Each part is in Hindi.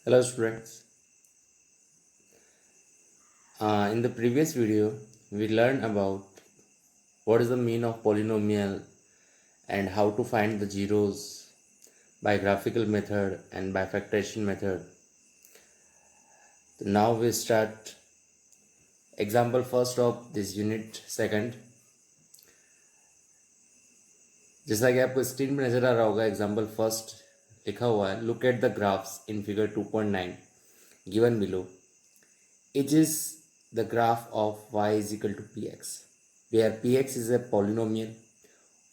Hello students. In the previous video, we learned about what is the mean of polynomial and how to find the zeros by graphical method and by factorization method. So now we start example first of this unit second. जैसा कि आपको स्क्रीन में नजर आ रहा होगा एग्जाम्पल फर्स्ट लिखा हुआ है look at the graphs in figure 2.9 given below It is the graph of y is equal to px, where px is a polynomial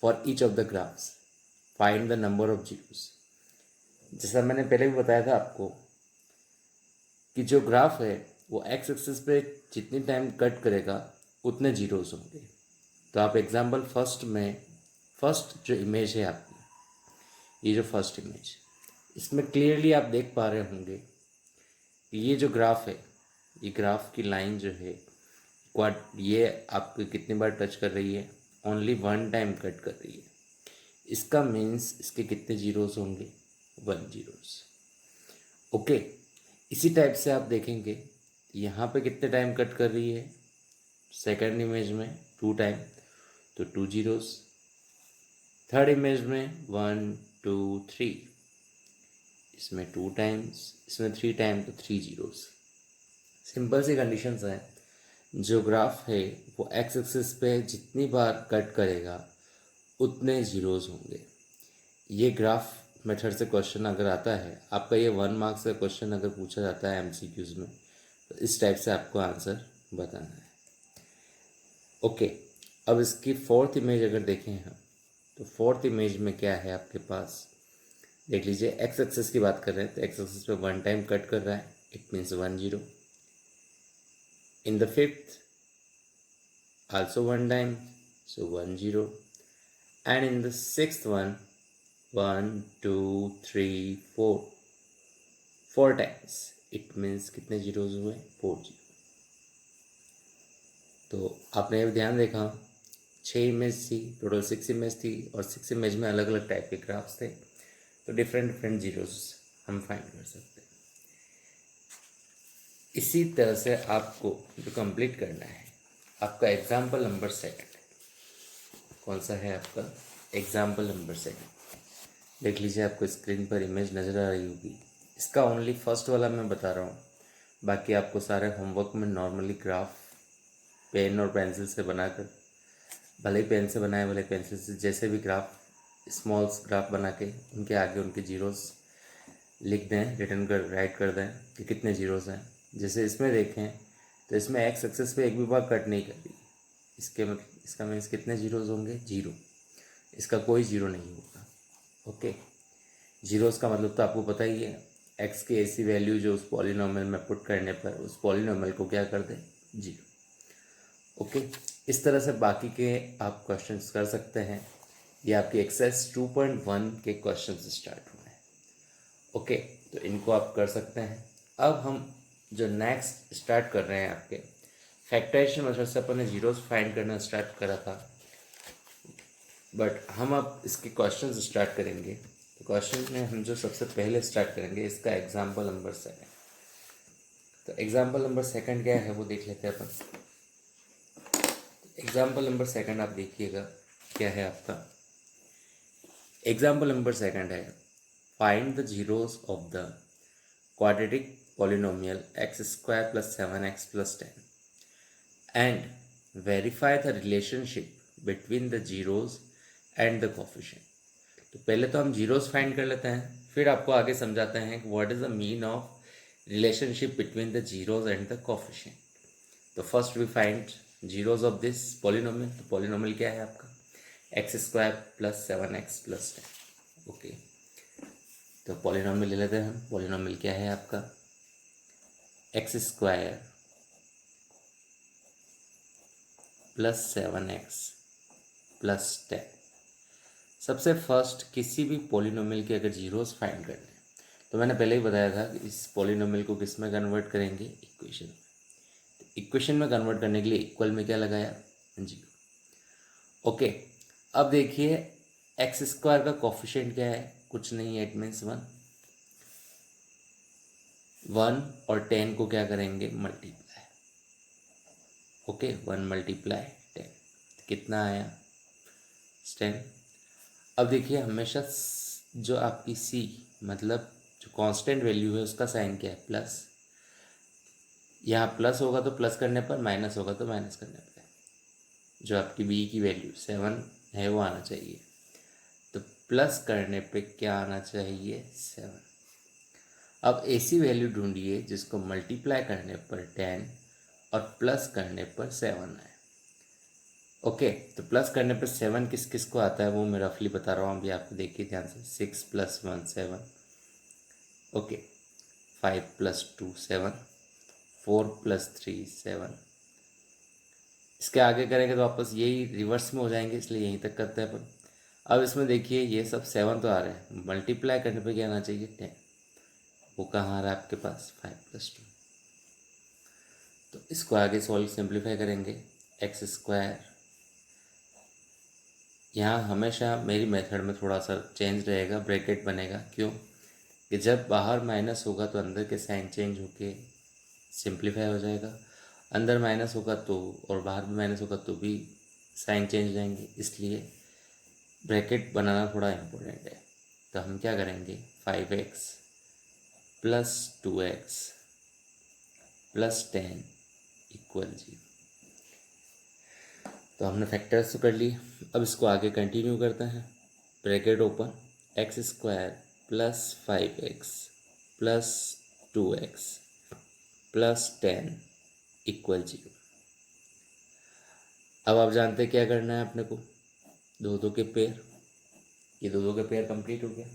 for each of the graphs. Find the number of zeros. जैसा मैंने पहले भी बताया था आपको कि जो ग्राफ है वो एक्स एक्सिस पे जितनी टाइम कट करेगा उतने जीरोस होंगे। तो आप एग्जाम्पल फर्स्ट में फर्स्ट जो इमेज है आपकी, ये जो फर्स्ट इमेज, इसमें क्लियरली आप देख पा रहे होंगे कि ये जो ग्राफ है, ये ग्राफ की लाइन जो है ये आपको कितनी बार टच कर रही है, ओनली वन टाइम कट कर रही है। इसका मीन्स इसके कितने जीरोस होंगे, 1 जीरोस। ओके, इसी टाइप से आप देखेंगे यहाँ पे कितने टाइम कट कर रही है, सेकंड इमेज में 2 टाइम तो 2 जीरोस, थर्ड इमेज में 1 2 3, इसमें 2 टाइम्स, इसमें 3 टाइम तो 3 जीरोस। सिंपल सी कंडीशंस हैं। जो ग्राफ है वो एक्स एक्सिस पे जितनी बार कट करेगा उतने जीरोस होंगे। ये ग्राफ मेथड से क्वेश्चन अगर आता है, आपका ये 1 मार्क्स का क्वेश्चन अगर पूछा जाता है एमसीक्यूज में, तो इस टाइप से आपको आंसर बताना है। ओके, अब इसकी फोर्थ इमेज अगर देखें हम, तो फोर्थ इमेज में क्या है आपके पास, देख लीजिए। एक्स एक्सिस की बात कर रहे हैं तो एक्स एक्सिस पे 1 टाइम कट कर रहा है, it means 1 zero. In the fifth, also 1 time, so 1 0. And in the sixth one, 1 2 3 4, 4 times. It means कितने जीरोज हुए, 4 जीरो। तो आपने ये ध्यान देखा 6 इमेज थी, टोटल 6 इमेज थी, और 6 इमेज में अलग अलग टाइप के ग्राफ्स थे, तो डिफरेंट जीरोज हम फाइंड कर सकते हैं। इसी तरह से आपको जो कंप्लीट करना है, आपका एग्जाम्पल नंबर सेकंड कौन सा है, आपका एग्जाम्पल नंबर सेकंड देख लीजिए। आपको स्क्रीन पर इमेज नज़र आ रही होगी। इसका ओनली फर्स्ट वाला मैं बता रहा हूँ, बाकी आपको सारे होमवर्क में नॉर्मली ग्राफ पेन और पेंसिल से बनाकर, भले ही पेन से बनाए भले पेंसिल से, जैसे भी ग्राफ स्मॉल ग्राफ बना के उनके आगे उनके जीरोस लिख दें, रिटर्न कर राइट कर दें कि कितने जीरोस हैं। जैसे इसमें देखें तो इसमें एक्स एक्सेस पे एक भी बार कट नहीं कर रही, इसका मीन्स कितने जीरोस होंगे, जीरो। इसका कोई जीरो नहीं होगा। ओके, जीरोस का मतलब तो आपको पता ही है, एक्स की ऐसी वैल्यू जो उस पॉलिनोमियल में पुट करने पर उस पॉलिनोमियल को क्या कर दे, जीरो। ओके, इस तरह से बाकी के आप क्वेश्चंस कर सकते हैं। ये आपकी एक्सरसाइज 2.1 के क्वेश्चन स्टार्ट हुए हैं। ओके, तो इनको आप कर सकते हैं। अब हम जो नेक्स्ट स्टार्ट कर रहे हैं, आपके फैक्टराइजेशन मेथड से अपन ने जीरोस फाइंड करना स्टार्ट करा था, बट हम अब इसके क्वेश्चन स्टार्ट करेंगे। तो क्वेश्चन में हम जो सबसे पहले स्टार्ट करेंगे, इसका एग्जाम्पल नंबर सेकंड। तो एग्जाम्पल नंबर सेकंड क्या है वो देख लेते हैं अपन। एग्जाम्पल नंबर सेकंड आप देखिएगा क्या है आपका। एग्जाम्पल नंबर सेकंड है find the zeros of the quadratic polynomial x square plus 7x plus 10 and verify the relationship between the zeros and the coefficient। तो पहले तो हम जीरोस फाइंड कर लेते हैं, फिर आपको आगे समझाते हैं कि what is the mean of relationship between the zeros and the coefficient. तो first we find zeros of this polynomial. तो पॉलिनोमियल क्या है आपका, x square plus 7x plus 10। Okay, तो पॉलिनोमियल ले लेते हैं हम। पॉलिनोमियल क्या है आपका, x square plus 7x plus 10। सबसे फर्स्ट किसी भी पॉलिनोमियल के अगर जीरोस फाइंड करने हैं, तो मैंने पहले ही बताया था कि इस पॉलिनोमियल को किस में कन्वर्ट करेंगे, इक्वेशन में। तो इक्वेशन में कन्वर्ट करने के लिए इक्वल में क्या लगाया, जीरो। ओके, अब देखिए एक्स स्क्वायर का कोफिशिएंट क्या है, कुछ नहीं है, इट मीन्स 1। 1 और 10 को क्या करेंगे, मल्टीप्लाई। ओके, 1 मल्टीप्लाई 10, कितना आया, 10। अब देखिए हमेशा जो आपकी सी मतलब जो कांस्टेंट वैल्यू है उसका साइन क्या है, प्लस। यहाँ प्लस होगा तो प्लस करने पर, माइनस होगा तो माइनस करने पर। जो आपकी बी की वैल्यू 7 है वो आना चाहिए, तो प्लस करने पे क्या आना चाहिए, 7। अब ऐसी वैल्यू ढूंढिए जिसको मल्टीप्लाई करने पर 10 और प्लस करने पर 7 आए। ओके, तो प्लस करने पर 7 किस किस को आता है वो मैं रफली बता रहा हूँ अभी आपको, देखिए ध्यान से। 6 + 1 7, ओके। 5 + 2 7, 4 + 3 7। इसके आगे करेंगे तो वापस यही रिवर्स में हो जाएंगे, इसलिए यहीं तक करते हैं अपन। अब इसमें देखिए ये सब 7 तो आ रहे हैं, मल्टीप्लाई करने पे क्या आना चाहिए, 10। वो कहाँ आ रहा है आपके पास, 5 + 2। तो इसको आगे सॉल्व सिंप्लीफाई करेंगे, x²। यहाँ हमेशा मेरी मेथड में थोड़ा सा चेंज रहेगा, ब्रैकेट बनेगा, क्यों कि जब बाहर माइनस होगा तो अंदर के साइन चेंज होके सिंप्लीफाई हो जाएगा, अंदर माइनस होगा तो और बाहर भी माइनस होगा तो भी साइन चेंज हो जाएंगे, इसलिए ब्रैकेट बनाना थोड़ा इम्पोर्टेंट है। तो हम क्या करेंगे, 5x + 2x + 10 = 0। तो हमने फैक्टर्स तो कर लिए, अब इसको आगे कंटिन्यू करते हैं। Bracket open, x² + 5x + 2x + 10 = 0। अब आप जानते हैं क्या करना है अपने को, दो दो के पेयर, ये दो दो के पेयर कंप्लीट हो गया।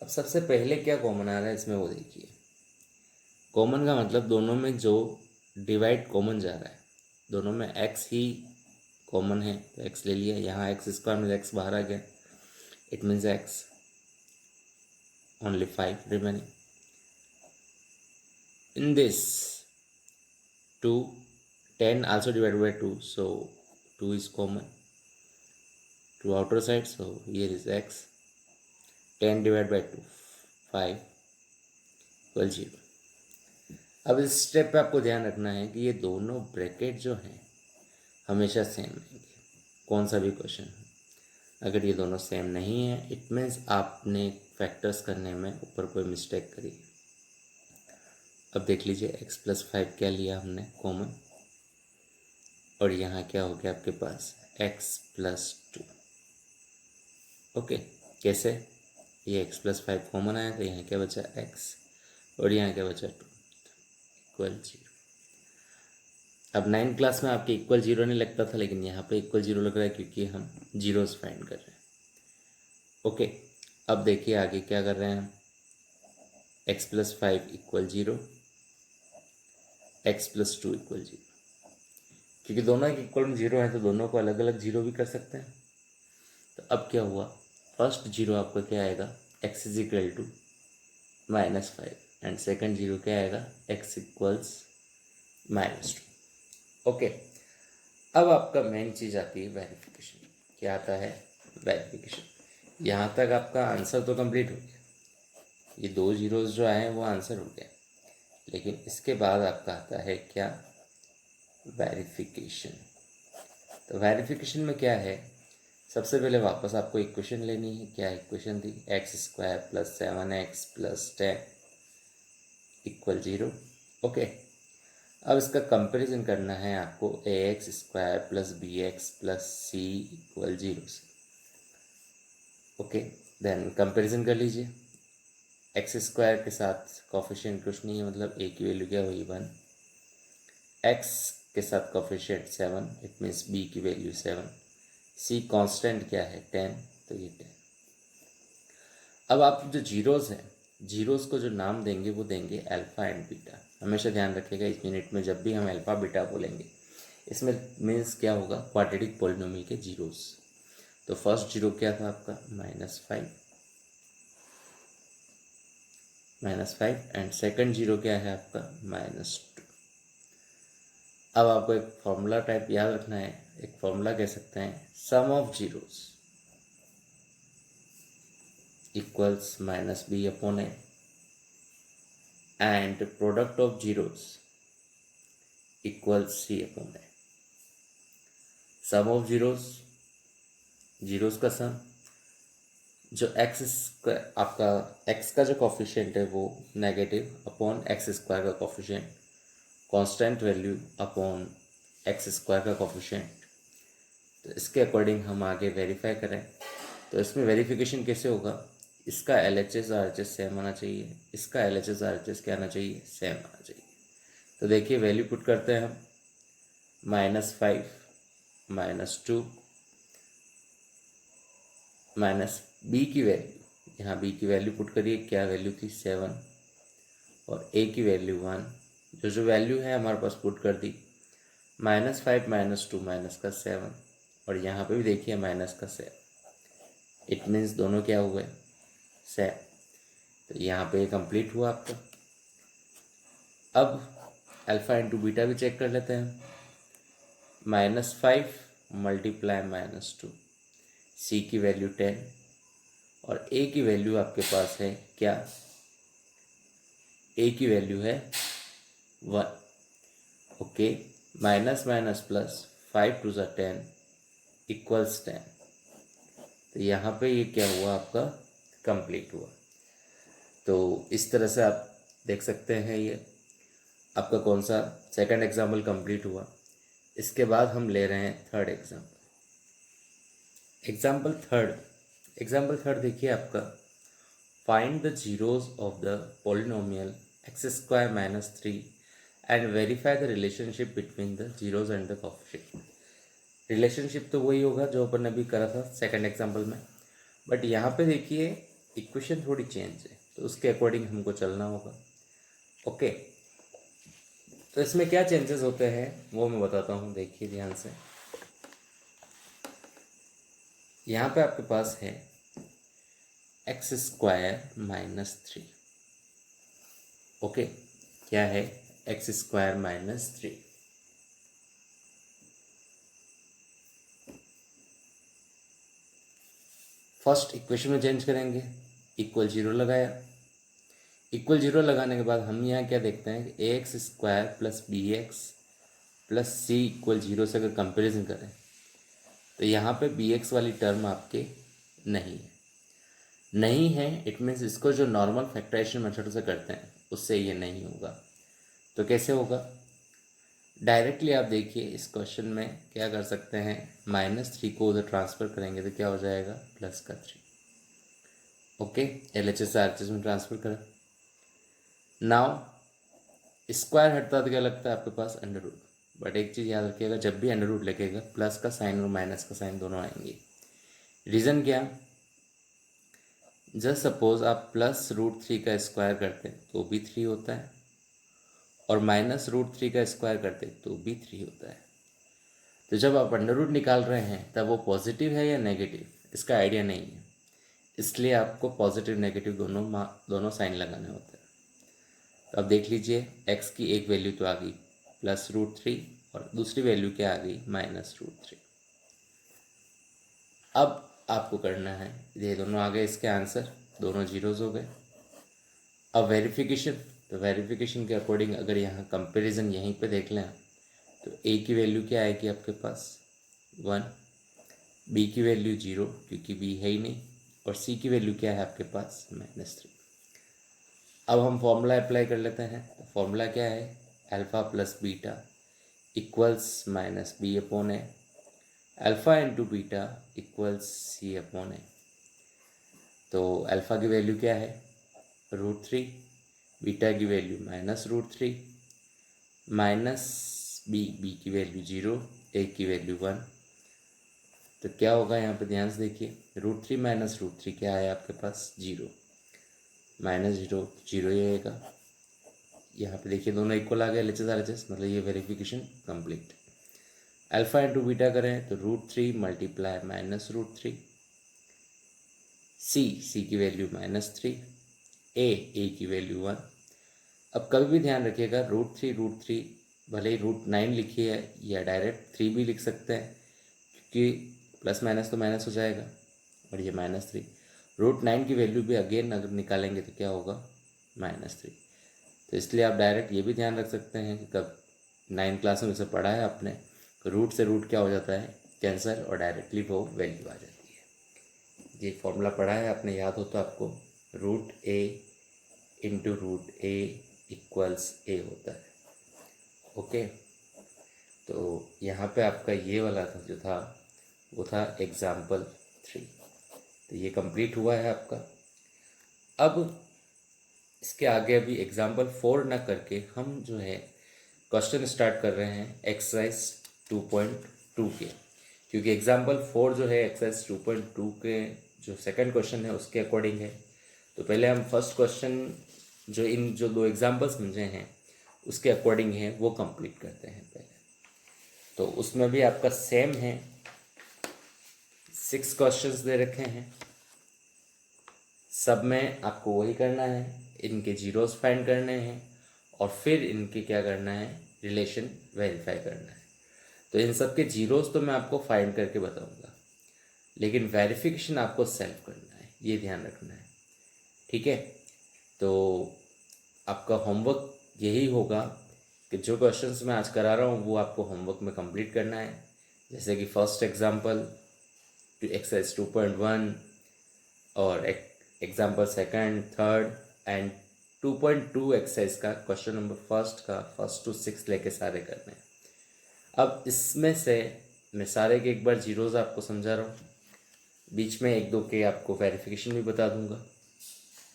अब सबसे पहले क्या कॉमन आ रहा है इसमें वो देखिए। कॉमन का मतलब दोनों में जो डिवाइड कॉमन जा रहा है, दोनों में x ही कॉमन है तो x ले लिया। यहाँ x² में x बाहर आ गया, it means x only 5 remaining. In this 2 10 also divided by 2, so 2 is common to outer side, so here is x 10 divided by 2 5 = 0। अब इस स्टेप पे आपको ध्यान रखना है कि ये दोनों ब्रैकेट जो हैं हमेशा सेम रहेंगे, कौन सा भी क्वेश्चन हो। अगर ये दोनों सेम नहीं है इट मीन्स आपने फैक्टर्स करने में ऊपर कोई मिस्टेक करी है। अब देख लीजिए x + 5 क्या लिया हमने कॉमन, और यहाँ क्या हो गया आपके पास, x + 2। ओके, कैसे, ये x + 5 कॉमन आया तो यहाँ क्या बचा, x, और यहाँ क्या बचा, 2 = 0। अब 9th क्लास में आपके =0 नहीं लगता था, लेकिन यहाँ पे =0 लग रहा है क्योंकि हम जीरोस फाइंड कर रहे हैं। ओके, अब देखिए आगे क्या कर रहे हैं हम, x + 5 = 0, x + 2 = 0। क्योंकि दोनों के इक्वल में 0 है तो दोनों को अलग अलग 0 भी कर सकते हैं। तो अब क्या हुआ, फर्स्ट 0 आपका क्या आएगा, x = -5, एंड सेकंड 0 क्या आएगा, x = -2। ओके, अब आपका मेन चीज़ आती है वेरिफिकेशन। क्या आता है, वेरिफिकेशन। यहाँ तक आपका आंसर तो कंप्लीट हो गया, ये दो जीरोस जो आए हैं वो आंसर हो गया, लेकिन इसके बाद आपका आता है क्या, वेरिफिकेशन। तो वेरिफिकेशन में क्या है, सबसे पहले वापस आपको इक्वेशन लेनी है। क्या इक्वेशन थी, x² + 7x + 10 = 0। ओके, अब इसका कंपैरिजन करना है आपको ax² + bx + c = 0 से। ओके, देन कंपैरिजन कर लीजिए। x² के साथ कोफिशिएंट कुछ नहीं है, मतलब a की वैल्यू क्या हुई, 1। x के साथ कोफिशिएंट 7, इट मीन्स b की वैल्यू 7। c कांस्टेंट क्या है, 10, तो ये 10। अब आप जो जीरोस हैं, जीरोस को जो नाम देंगे वो देंगे अल्फ़ा एंड बीटा। हमेशा ध्यान रखिएगा इस यूनिट में जब भी हम अल्फ़ा बीटा बोलेंगे, इसमें मीन्स क्या होगा, क्वाड्रेटिक पॉलिनोमियल के जीरोस। तो फर्स्ट जीरो क्या था आपका, -5 एंड सेकंड जीरो क्या है आपका, -2। अब आपको एक फॉर्मूला टाइप याद रखना है, एक फॉर्मूला कह सकते हैं, सम of zeros = -b/a। and product of zeros equals C upon A. Sum of zeros का सम, जो एक्स स्क्वायर आपका एक्स का जो कॉफिशिएंट है वो नेगेटिव अपॉन एक्स स्क्वायर का coefficient, constant value upon x square का कॉफिशिएंट। तो इसके अकॉर्डिंग हम आगे वेरीफाई करें। तो इसमें वेरिफिकेशन कैसे होगा, इसका LHS RHS सेम आना चाहिए, इसका LHS RHS क्या आना चाहिए, सेम आना चाहिए। तो देखिए वैल्यू पुट करते हैं हम, -5 -2 माइनस बी की वैल्यू, यहाँ बी की वैल्यू पुट करिए, क्या वैल्यू थी 7 और ए की वैल्यू 1, जो वैल्यू है हमारे पास पुट कर दी, -5 -2 -7 और यहाँ पे भी देखिए -7। इट मीन्स दोनों क्या हुए, सेम। तो यहाँ पे कंप्लीट हुआ आपका। अब अल्फ़ा इंटू बीटा भी चेक कर लेते हैं, -5 मल्टीप्लाई -2, सी की वैल्यू 10 और ए की वैल्यू आपके पास है क्या, ए की वैल्यू है 1। Okay, minus minus plus, 5 2 10 equals 10। तो यहाँ पे ये क्या हुआ आपका, कंप्लीट हुआ। तो इस तरह से आप देख सकते हैं ये आपका कौन सा सेकंड एग्जाम्पल कंप्लीट हुआ। इसके बाद हम ले रहे हैं थर्ड एग्जाम्पल। एग्जाम्पल थर्ड देखिए आपका, find the zeros of the polynomial x² - 3 and verify the relationship between the zeros and the coefficient. Relationship तो वही होगा जो अपन ने अभी करा था सेकंड एग्जाम्पल में, बट यहाँ पे देखिए इक्वेशन थोड़ी चेंज है, तो उसके अकॉर्डिंग हमको चलना होगा। ओके, तो इसमें क्या चेंजेस होते हैं वो मैं बताता हूँ, देखिए ध्यान से। यहाँ पे आपके पास है x² - 3। ओके, क्या है, x² - 3। फर्स्ट इक्वेशन में चेंज करेंगे, इक्वल 0 लगाया। इक्वल 0 लगाने के बाद हम यहाँ क्या देखते हैं कि ax² + bx + c = 0 से अगर कंपेरिजन करें तो यहाँ पे bx वाली टर्म आपके नहीं है। इट मीन्स इसको जो नॉर्मल फैक्टराइजेशन मेथड से करते हैं उससे ये नहीं होगा। तो कैसे होगा, डायरेक्टली आप देखिए इस क्वेश्चन में क्या कर सकते हैं, -3 को उधर ट्रांसफ़र करेंगे तो क्या हो जाएगा, +3। ओके, LHS RHS में ट्रांसफ़र करें। नाउ स्क्वायर हटता तो क्या लगता है आपके पास, अंडर रूट। बट एक चीज़ याद रखिएगा, जब भी अंडर रूट लगेगा प्लस का साइन और माइनस का साइन दोनों आएंगे। रीज़न क्या, जस्ट सपोज आप +√3 का स्क्वायर करते हैं तो भी 3 होता है, और -√3 का स्क्वायर करते हैं तो भी 3 होता है। तो जब आप अंडर रूट निकाल रहे हैं तब वो पॉजिटिव है या नेगेटिव, इसका आइडिया नहीं है, इसलिए आपको पॉजिटिव नेगेटिव दोनों साइन लगाने होते हैं। तो अब देख लीजिए, x की एक वैल्यू तो आ गई +√3 और दूसरी वैल्यू क्या आ गई, -√3। अब आपको करना है, ये दोनों आ गए इसके आंसर, दोनों जीरोज हो गए। अब वेरिफिकेशन, तो वेरिफिकेशन के अकॉर्डिंग अगर यहाँ कंपैरिजन यहीं पे देख लें तो a की वैल्यू क्या आएगी आपके पास 1, b की वैल्यू 0 क्योंकि b है ही नहीं, और c की वैल्यू क्या है आपके पास -3। अब हम फॉर्मूला अप्लाई कर लेते हैं। तो फॉर्मूला क्या है, alpha plus beta equals -b/a, alpha into beta equals c/a। तो अल्फ़ा की वैल्यू क्या है, √3, बीटा की वैल्यू -√3, माइनस बी की वैल्यू 0, ए की वैल्यू 1। तो क्या होगा यहाँ पे ध्यान से देखिए, √3 - √3 क्या है आपके पास, 0, -0 0 ही आएगा। यहाँ पे देखिए दोनों इक्वल आ गए, LHS RHS, मतलब ये verification complete. Alpha into beta करें तो √3 मल्टीप्लाई -√3, सी की वैल्यू -3, ए की वैल्यू 1। अब कभी भी ध्यान रखिएगा, √3 भले ही √9 लिखिए या डायरेक्ट 3 भी लिख सकते हैं, क्योंकि प्लस माइनस तो माइनस हो जाएगा, और ये -3। √9 की वैल्यू भी अगेन अगर निकालेंगे तो क्या होगा, -3। तो इसलिए आप डायरेक्ट ये भी ध्यान रख सकते हैं कि कब 9 क्लास में इसे पढ़ा है आपने, रूट से रूट क्या हो जाता है, कैंसर, और डायरेक्टली वो वैल्यू आ जाती है। ये फॉर्मूला पढ़ा है आपने, याद हो तो आपको, root A into root A equals a होता है। ओके, तो यहाँ पे आपका ये वाला था जो था वो था एग्जाम्पल 3। तो ये कंप्लीट हुआ है आपका। अब इसके आगे अभी एग्जाम्पल 4 ना करके हम जो है क्वेश्चन स्टार्ट कर रहे हैं एक्सरसाइज 2.2 के, क्योंकि एग्जाम्पल 4 जो है एक्सरसाइज 2.2 के जो सेकंड क्वेश्चन है उसके अकॉर्डिंग है। तो पहले हम फर्स्ट क्वेश्चन जो इन जो 2 एग्जाम्पल्स समझे हैं उसके अकॉर्डिंग है वो कंप्लीट करते हैं पहले। तो उसमें भी आपका सेम है, 6 क्वेश्चंस दे रखे हैं, सब में आपको वही करना है, इनके जीरोस फाइंड करने हैं और फिर इनके क्या करना है, रिलेशन वेरीफाई करना है। तो इन सब के जीरोस तो मैं आपको फाइंड करके बताऊंगा, लेकिन वेरिफिकेशन आपको सेल्फ करना है, ये ध्यान रखना है, ठीक है। तो आपका होमवर्क यही होगा कि जो क्वेश्चंस मैं आज करा रहा हूँ वो आपको होमवर्क में कंप्लीट करना है। जैसे कि फर्स्ट एग्जांपल एक्सरसाइज 2.1 और example second, third and 2.2 exercise का क्वेश्चन नंबर फर्स्ट का 1 to 6 लेके सारे करने हैं। अब इसमें से मैं सारे के एक बार जीरोज आपको समझा रहा हूँ, बीच में एक दो के आपको वेरिफिकेशन भी बता दूंगा।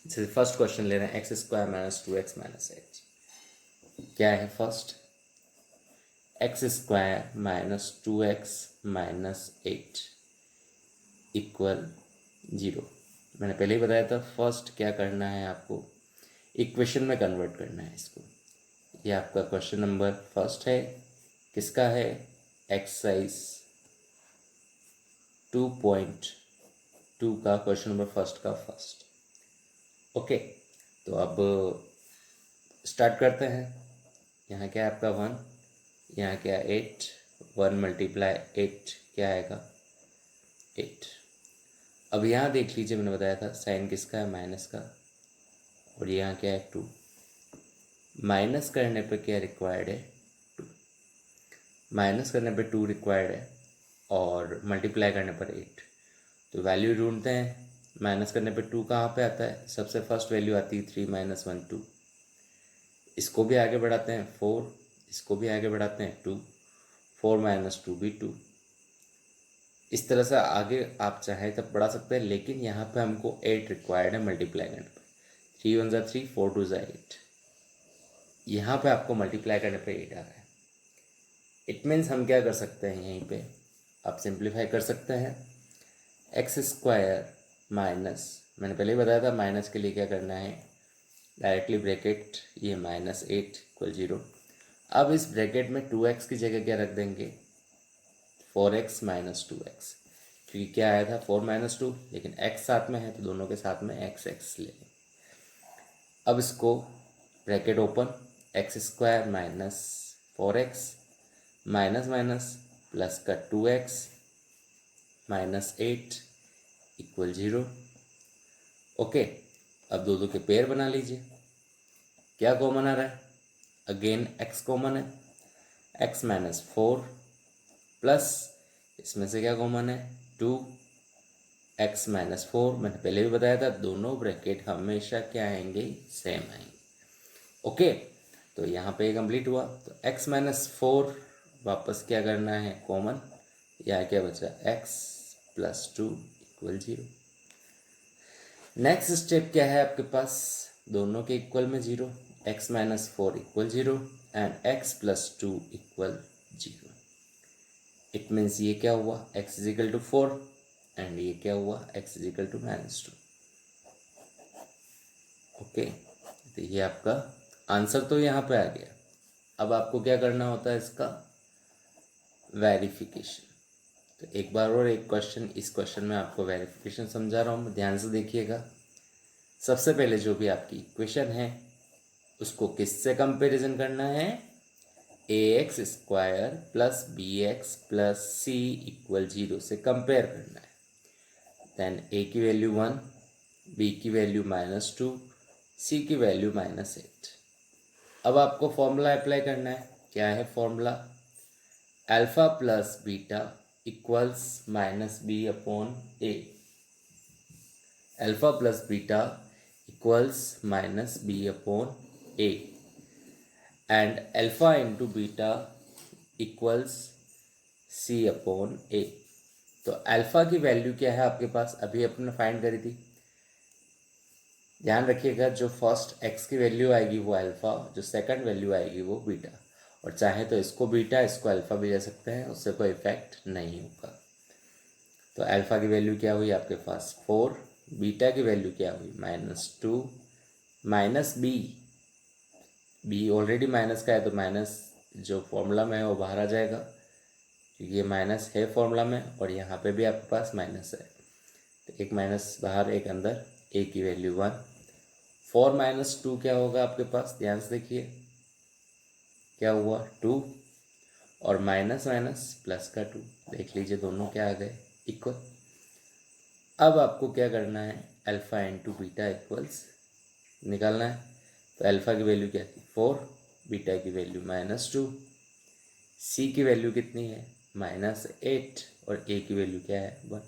जैसे फर्स्ट क्वेश्चन ले रहे हैं x² - 2x - 8। क्या है फर्स्ट, x² - 2x - 8 इक्वल 0। मैंने पहले ही बताया था फर्स्ट क्या करना है, आपको इक्वेशन में कन्वर्ट करना है इसको। ये आपका क्वेश्चन नंबर फर्स्ट है, किसका है, एक्सरसाइज 2.2 का क्वेश्चन नंबर फर्स्ट का फर्स्ट। ओके, तो अब स्टार्ट करते हैं। यहाँ क्या है आपका 1, यहाँ क्या है 8, 1 × 8 क्या आएगा 8। अब यहाँ देख लीजिए, मैंने बताया था साइन किसका है, माइनस का, और यहाँ क्या है 2। माइनस करने पे क्या रिक्वायर्ड है 2, माइनस करने पे 2 रिक्वायर्ड है, और मल्टीप्लाई करने पर 8। तो वैल्यू ढूंढते हैं, माइनस करने पे 2 कहाँ पे आता है, सबसे फर्स्ट वैल्यू आती है 3 - 1 2। इसको भी आगे बढ़ाते हैं 4, इसको भी आगे बढ़ाते हैं 2, 4 - 2 भी 2। इस तरह से आगे आप चाहें तब बढ़ा सकते हैं, लेकिन यहाँ पे हमको 8 रिक्वायर्ड है मल्टीप्लाई करने पे। 3 × 1 = 3, 4 × 2 = 8। यहाँ पे आपको मल्टीप्लाई करने पे 8 आ रहा है। इट मीन्स हम क्या कर सकते हैं, यहीं पे आप सिंप्लीफाई कर सकते हैं। x² माइनस, मैंने पहले ही बताया था माइनस के लिए क्या करना है, डायरेक्टली ब्रैकेट, ये -8 = 0। अब इस ब्रैकेट में 2x की जगह क्या रख देंगे, 4x - 2x, क्योंकि क्या आया था 4 - 2, लेकिन x साथ में है तो दोनों के साथ में x ले लें। अब इसको bracket open, x² - 4x minus minus plus का 2x - 8 = 0। ओके, अब दो के पेयर बना लीजिए। क्या कॉमन आ रहा है, अगेन x कॉमन है, x - 4 प्लस इसमें से क्या कॉमन है 2, x - 4। मैंने पहले भी बताया था दोनों ब्रैकेट हमेशा क्या आएंगे, सेम आएंगे। ओके, तो यहाँ पे कंप्लीट हुआ। तो x - 4 वापस क्या करना है, कॉमन, यहाँ क्या बचा, x + 2 = 0। नेक्स्ट स्टेप क्या है आपके पास, दोनों के इक्वल में 0, x - 4 = 0 and x + 2 = 0। It means ये क्या हुआ, x = 4 एंड ये क्या हुआ, x = -2। ओके, तो ये आपका आंसर तो यहाँ पे आ गया। अब आपको क्या करना होता है, इसका वेरिफिकेशन। तो एक बार और एक क्वेश्चन, इस क्वेश्चन में आपको वेरिफिकेशन समझा रहा हूँ, ध्यान से देखिएगा। सबसे पहले जो भी आपकी इक्वेशन है उसको किससे कंपैरिजन करना है, ax² + bx + c = 0 से कंपेयर करना है। देन a की वैल्यू 1, b की वैल्यू -2, c की वैल्यू -8। अब आपको फॉर्मूला अप्लाई करना है। क्या है formula? Alpha plus beta equals minus B upon A. Alpha plus beta equals minus B upon A and alpha into beta equals C upon A. तो अल्फा की वैल्यू क्या है आपके पास? अभी अपने फाइंड करी थी। ध्यान रखिएगा, जो फर्स्ट एक्स की वैल्यू आएगी वो अल्फा, जो सेकंड वैल्यू आएगी वो बीटा। और चाहे तो इसको बीटा इसको अल्फा भी ले सकते हैं, उससे कोई इफेक्ट नहीं होगा। तो अल्फा की वैल्यू क्या हुई आपके पास? 4। बीटा की वैल्यू क्या हुई? -2 माइनस बी ऑलरेडी माइनस का है तो माइनस जो फॉर्मूला में है वो बाहर आ जाएगा, क्योंकि ये माइनस है फॉर्मूला में और यहाँ पे भी आपके पास माइनस है। तो एक माइनस बाहर एक अंदर, ए की वैल्यू 1। 4 माइनस 2 क्या होगा आपके पास? ध्यान से देखिए क्या हुआ, 2 और माइनस माइनस प्लस का 2। देख लीजिए दोनों क्या आ गए? इक्वल। अब आपको क्या करना है? अल्फ़ा इंटू बीटा इक्वल्स निकालना है। तो अल्फ़ा की वैल्यू क्या थी? 4, बीटा की वैल्यू -2, सी की वैल्यू कितनी है? -8 और ए की वैल्यू क्या है? 1।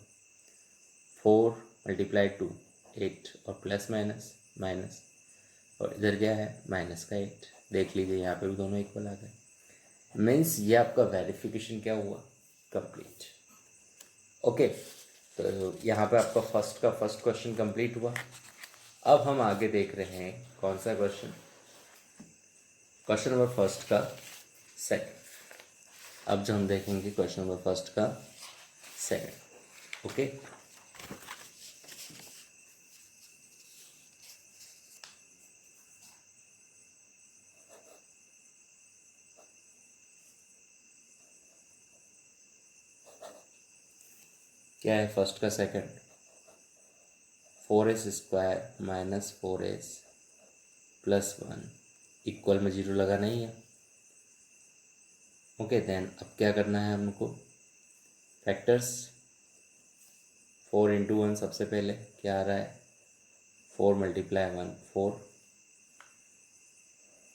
4 मल्टीप्लाई 2 8 और प्लस माइनस माइनस, और इधर क्या है? माइनस का 8। देख लीजिए यहाँ पे भी दोनों इक्वल आ गए। मीन्स ये आपका वेरिफिकेशन क्या हुआ? कंप्लीट। ओके, तो यहाँ पे आपका फर्स्ट क्वेश्चन कंप्लीट हुआ। अब हम आगे देख रहे हैं कौन सा क्वेश्चन? क्वेश्चन नंबर फर्स्ट का सेकंड। अब जो हम देखेंगे क्वेश्चन नंबर फर्स्ट का सेकंड। ओके, क्या है फर्स्ट का second? 4s² minus 4s plus 1 equal में 0 लगा नहीं है। ओके, देन अब क्या करना है हमको? फैक्टर्स। 4 इंटू 1 सबसे पहले क्या आ रहा है? 4 मल्टीप्लाई 1 4,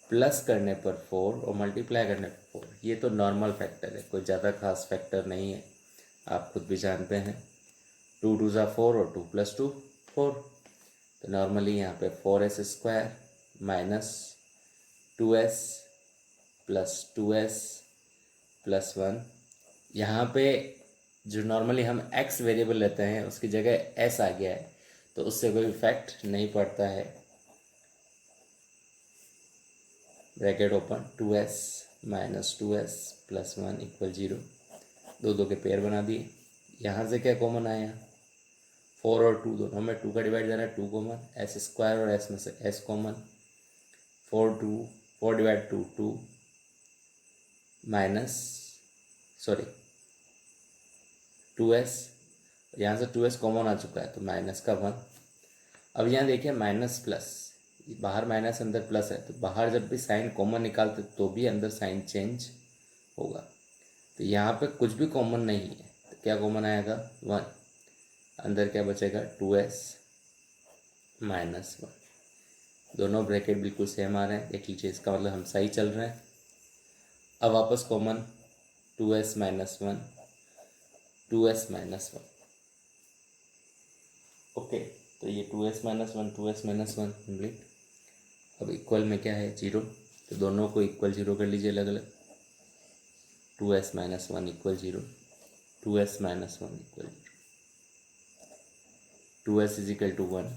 प्लस करने पर 4 और मल्टीप्लाई करने पर 4। ये तो नॉर्मल फैक्टर है, कोई ज़्यादा खास फैक्टर नहीं है, आप खुद भी जानते हैं। 2 2 ज़ा 4 और 2 + 2 4। तो नॉर्मली यहाँ पे 4s² minus 2s plus 2s plus 1। यहाँ पे जो नॉर्मली हम x वेरिएबल लेते हैं उसकी जगह s आ गया है, तो उससे कोई इफेक्ट नहीं पड़ता है। Bracket open, 2s minus 2s plus 1 equal 0। दो दो के पेयर बना दिए। यहाँ से क्या कॉमन आया? 4 और 2 दोनों में 2 का डिवाइड जाना है, 2 कॉमन। s² और s में से s common. 4 divide 2 2 minus sorry 2s। यहाँ से 2s कॉमन आ चुका है तो माइनस का 1। अब यहाँ देखिए माइनस प्लस, बाहर माइनस अंदर प्लस है, तो बाहर जब भी साइन कॉमन निकालते तो भी अंदर साइन चेंज होगा। तो यहाँ पे कुछ भी कॉमन नहीं है, तो क्या कॉमन आएगा? 1। अंदर क्या बचेगा? 2s minus 1। दोनों ब्रैकेट बिल्कुल सेम आ रहे हैं, देख लीजिए, इसका मतलब हम सही चल रहे हैं। अब वापस common 2s minus 1 2s minus 1। Okay, तो ये 2s minus 1 2s minus 1 complete. अब इक्वल में क्या है? 0। तो दोनों को इक्वल 0 कर लीजिए अलग अलग। 2s minus 1 equal 0, 2s minus 1 equal 0, 2s is equal to 1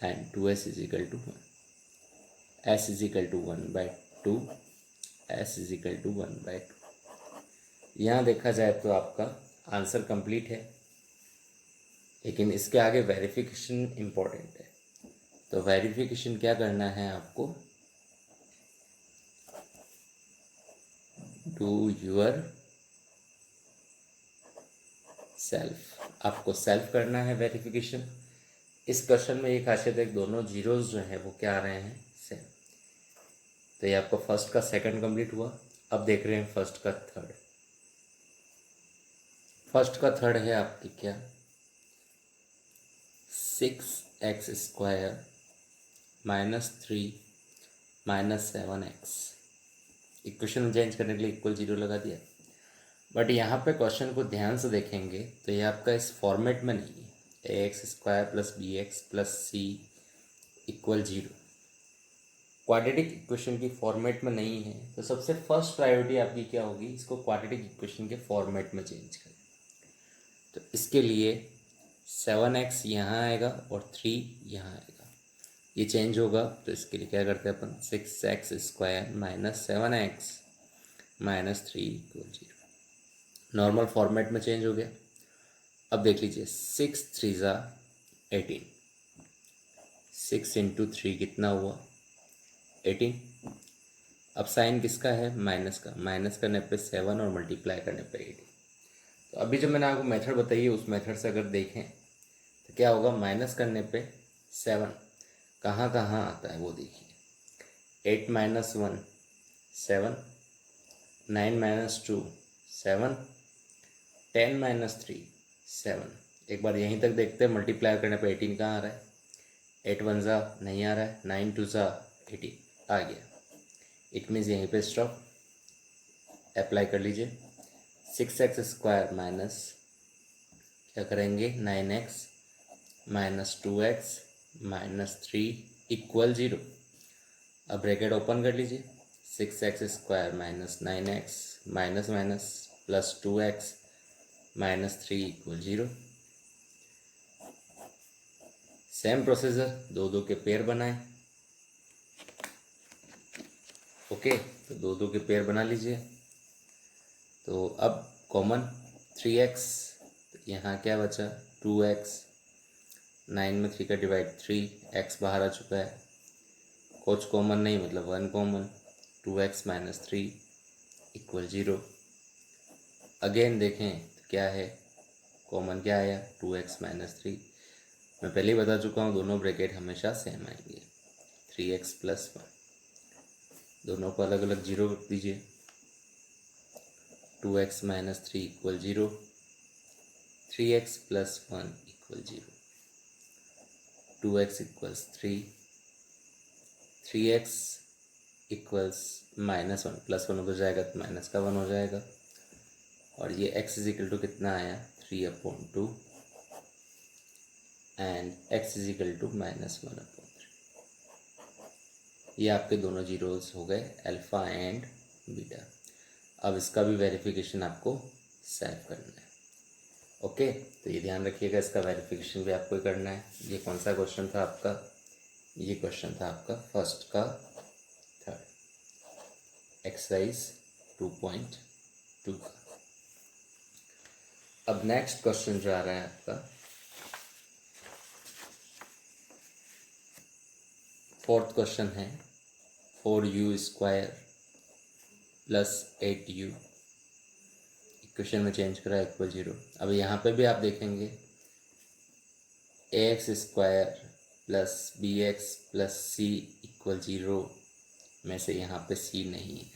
and 2s is equal to 1। s is equal to 1/2, s is equal to 1/2। यहाँ देखा जाए तो आपका आंसर कंप्लीट है, लेकिन इसके आगे वेरिफिकेशन इम्पोर्टेंट है। तो वेरिफिकेशन क्या करना है आपको? डू योर सेल्फ, आपको सेल्फ करना है वेरिफिकेशन। इस क्वेश्चन में एक खासियत है, दोनों जीरोस जो हैं वो क्या आ रहे हैं? सेम। तो ये आपका फर्स्ट का सेकंड कंप्लीट हुआ। अब देख रहे हैं फर्स्ट का थर्ड। फर्स्ट का थर्ड है आपकी क्या? 6x² minus 3 -7x। Equation change करने के लिए इक्वल 0 लगा दिया। बट यहाँ पे क्वेश्चन को ध्यान से देखेंगे तो ये आपका इस फॉर्मेट में नहीं है, ax² + bx + c = 0 quadratic equation की फॉर्मेट में नहीं है। तो सबसे फर्स्ट प्रायोरिटी आपकी क्या होगी, इसको क्वाड्रेटिक इक्वेशन के फॉर्मेट में चेंज करें। तो इसके लिए 7x यहाँ आएगा और 3 यहाँ आएगा, ये चेंज होगा। तो इसके लिए क्या करते हैं अपन, 6x² - 7x - 3 = 0। नॉर्मल फॉर्मेट में चेंज हो गया। अब देख लीजिए, 6 3 ज़ा 18, 6 × 3 कितना हुआ 18। अब साइन किसका है, माइनस का, माइनस करने पे 7 और मल्टीप्लाई करने पे 18। तो अभी जो मैंने आपको मेथड बताई है उस मेथड से अगर देखें तो क्या होगा, माइनस करने पे 7 कहाँ कहाँ आता है वो देखिए। 8 - 1 7, 9 - 2 7, 10 - 3 7। एक बार यहीं तक देखते हैं, मल्टीप्लाई करने पे 18 कहाँ आ रहा है, 8 1 ज़ा नहीं आ रहा है, 9 2 ज़ा 18 आ गया। इट मीन्स यहीं पे स्टॉप, अप्लाई कर लीजिए। 6x² माइनस क्या करेंगे, 9x - 2x - 3 = 0। अब ब्रैकेट ओपन कर लीजिए, 6x² - 9x minus minus plus 2x - 3 = 0। Same procedure, दो दो के पेयर बनाएं। ओके, तो दो दो के पेयर बना लीजिए। तो अब कॉमन 3x, यहाँ क्या बचा 2x, 9 में 3 का डिवाइड 3, x बाहर आ चुका है, कुछ कॉमन नहीं मतलब 1 कॉमन, 2x - 3 = 0। अगेन देखें तो क्या है, कॉमन क्या आया 2x - 3। मैं पहले ही बता चुका हूँ दोनों ब्रैकेट हमेशा सेम आएंगे। 3x + 1, दोनों को अलग अलग 0 रख दीजिए। 2x - 3 = 0, 3x + 1 = 0, 2x = 3, 3x = -1, +1 हो जाएगा तो माइनस का 1 हो जाएगा। और ये x = कितना आया 3/2 एंड x = -1/3। ये आपके दोनों जीरोस हो गए, अल्फ़ा एंड बीटा। अब इसका भी वेरिफिकेशन आपको सेव करना है। ओके, तो ये ध्यान रखिएगा, इसका वेरिफिकेशन भी आपको ही करना है। ये कौन सा क्वेश्चन था आपका, ये क्वेश्चन था आपका फर्स्ट का थर्ड, एक्सरसाइज 2.2 का। अब नेक्स्ट क्वेश्चन जो आ रहा है आपका फोर्थ क्वेश्चन है, 4u² + 8u इक्वेशन में चेंज करा = 0। अब यहाँ पे भी आप देखेंगे ax² + bx + c = 0 में से यहाँ पे c नहीं है।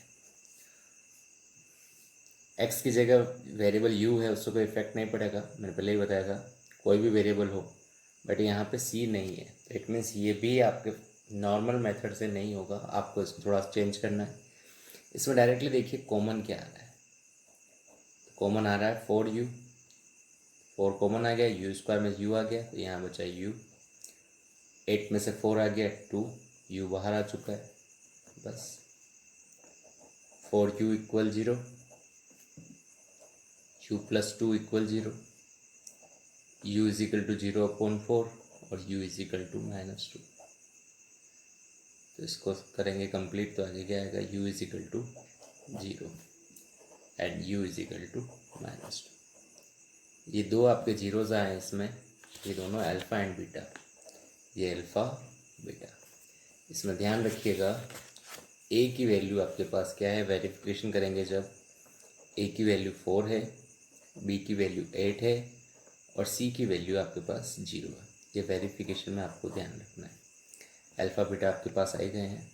x की जगह वेरिएबल u है, उससे कोई इफेक्ट नहीं पड़ेगा, मैंने पहले ही बताया था, कोई भी वेरिएबल हो, बट यहाँ पे c नहीं है। तो इट मीन्स ये भी आपके नॉर्मल मेथड से नहीं होगा, आपको इसको थोड़ा चेंज करना है। इसमें डायरेक्टली देखिए कॉमन क्या आ रहा है, कॉमन आ रहा है 4u, 4 कॉमन आ गया, u² में u आ गया, तो यहाँ बचा u, 8 में से 4 आ गया 2, u बाहर आ चुका है, बस 4u = 0, u + 2 = 0, u = 0/4 और u = -2। तो इसको करेंगे कंप्लीट, तो आगे क्या आएगा, u = 0 एंड u = -2। ये दो आपके जीरोज़ आए इसमें, ये दोनों अल्फ़ा एंड बीटा, ये अल्फ़ा बीटा। इसमें ध्यान रखिएगा a की वैल्यू आपके पास क्या है, वेरिफिकेशन करेंगे जब a की वैल्यू 4 है, b की वैल्यू 8 है और c की वैल्यू आपके पास 0 है। ये वेरिफिकेशन में आपको ध्यान रखना है। अल्फ़ा बीटा आपके पास आए गए हैं,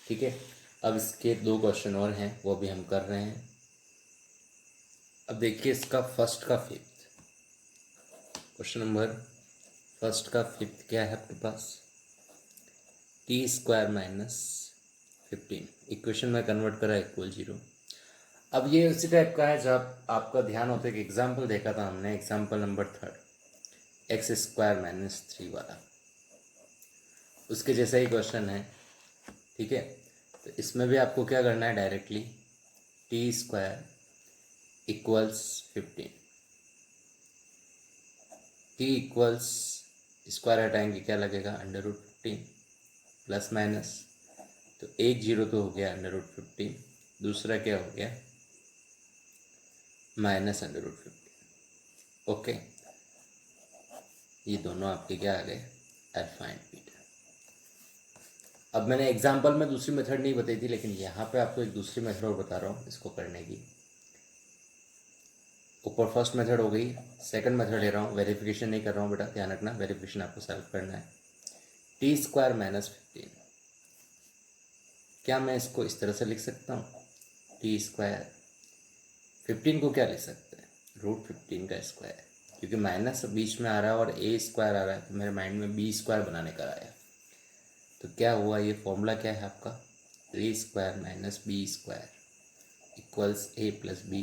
ठीक है। अब इसके दो क्वेश्चन और हैं, वो भी हम कर रहे हैं। अब देखिए इसका फर्स्ट का फिफ्थ, क्वेश्चन नंबर फर्स्ट का फिफ्थ क्या है आपके पास, t² - 15 इक्वेशन में कन्वर्ट करा इक्वल 0। अब ये उसी टाइप का है जब आपका ध्यान होता है कि एग्जाम्पल देखा था हमने, एग्जाम्पल नंबर 3 x² - 3 वाला, उसके जैसा ही क्वेश्चन है। ठीक है, तो इसमें भी आपको क्या करना है, directly t² equals 15, t equals square हटाएंगे क्या लगेगा, √15 प्लस माइनस, तो एक जीरो तो हो गया √15, दूसरा क्या हो गया माइनस √15। ओके, ये दोनों आपके क्या आ गए, अल्फा एंड बीटा। अब मैंने एग्जाम्पल में दूसरी मेथड नहीं बताई थी, लेकिन यहाँ पे आपको एक दूसरी मेथड और बता रहा हूँ इसको करने की। ऊपर फर्स्ट मेथड हो गई, सेकंड मेथड ले रहा हूँ, वेरिफिकेशन नहीं कर रहा हूँ बेटा, ध्यान रखना, वेरिफिकेशन आपको सॉल्व करना है। t² - 15, क्या मैं इसको इस तरह से लिख सकता हूँ, t², 15 को क्या लिख सकते हैं, √15 का स्क्वायर, क्योंकि माइनस बीच में आ रहा है और a² आ रहा है, तो मेरे माइंड में b² बनाने का आया। तो क्या हुआ, ये फॉर्मूला क्या है आपका, a² - b² equals a + b,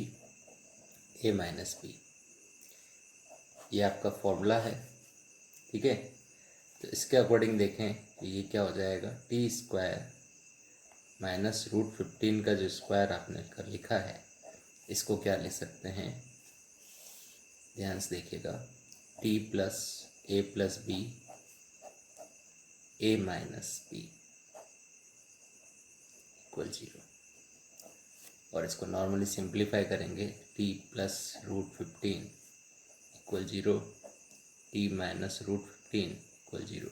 a - b, ये आपका फॉर्मूला है। ठीक है, तो इसके अकॉर्डिंग देखें तो ये क्या हो जाएगा, t² - √15 का जो स्क्वायर आपने कर लिखा है, इसको क्या लिख सकते हैं, ध्यान से देखिएगा, t + a + b, a - b equal 0। और इसको नॉर्मली सिंप्लीफाई करेंगे, t + √15 इक्वल 0, t - √15 इक्वल 0।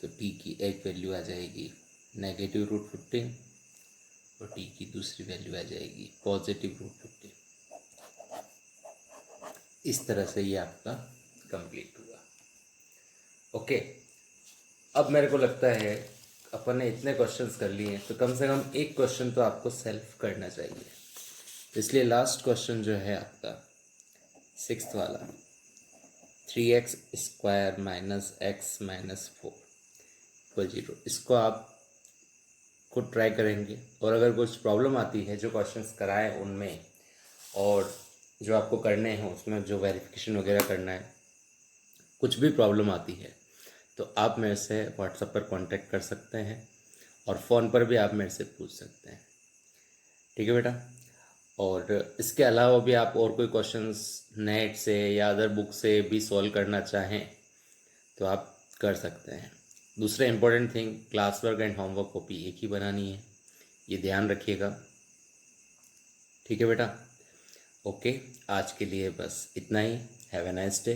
तो t की एक वैल्यू आ जाएगी -√15 और t की दूसरी वैल्यू आ जाएगी +√15। इस तरह से ये आपका कंप्लीट हुआ। ओके, अब मेरे को लगता है अपन ने इतने क्वेश्चंस कर लिए हैं, तो कम से कम एक क्वेश्चन तो आपको सेल्फ करना चाहिए। तो इसलिए लास्ट क्वेश्चन जो है आपका 6th वाला, 3x² - x - 4 इक्वल 0, इसको आप खुद ट्राई करेंगे, और अगर कुछ प्रॉब्लम आती है जो क्वेश्चंस कराए उनमें, और जो आपको करने हैं उसमें जो वेरिफिकेशन वगैरह करना है, कुछ भी प्रॉब्लम आती है तो आप मेरे से व्हाट्सएप पर कांटेक्ट कर सकते हैं, और फ़ोन पर भी आप मेरे से पूछ सकते हैं। ठीक है बेटा, और इसके अलावा भी आप और कोई क्वेश्चंस नेट से या अदर बुक से भी सॉल्व करना चाहें तो आप कर सकते हैं। दूसरा important thing, class work and homework copy एक ही बनानी है, ये ध्यान रखिएगा। ठीक है बेटा, ओके, आज के लिए बस इतना ही। Have a nice day.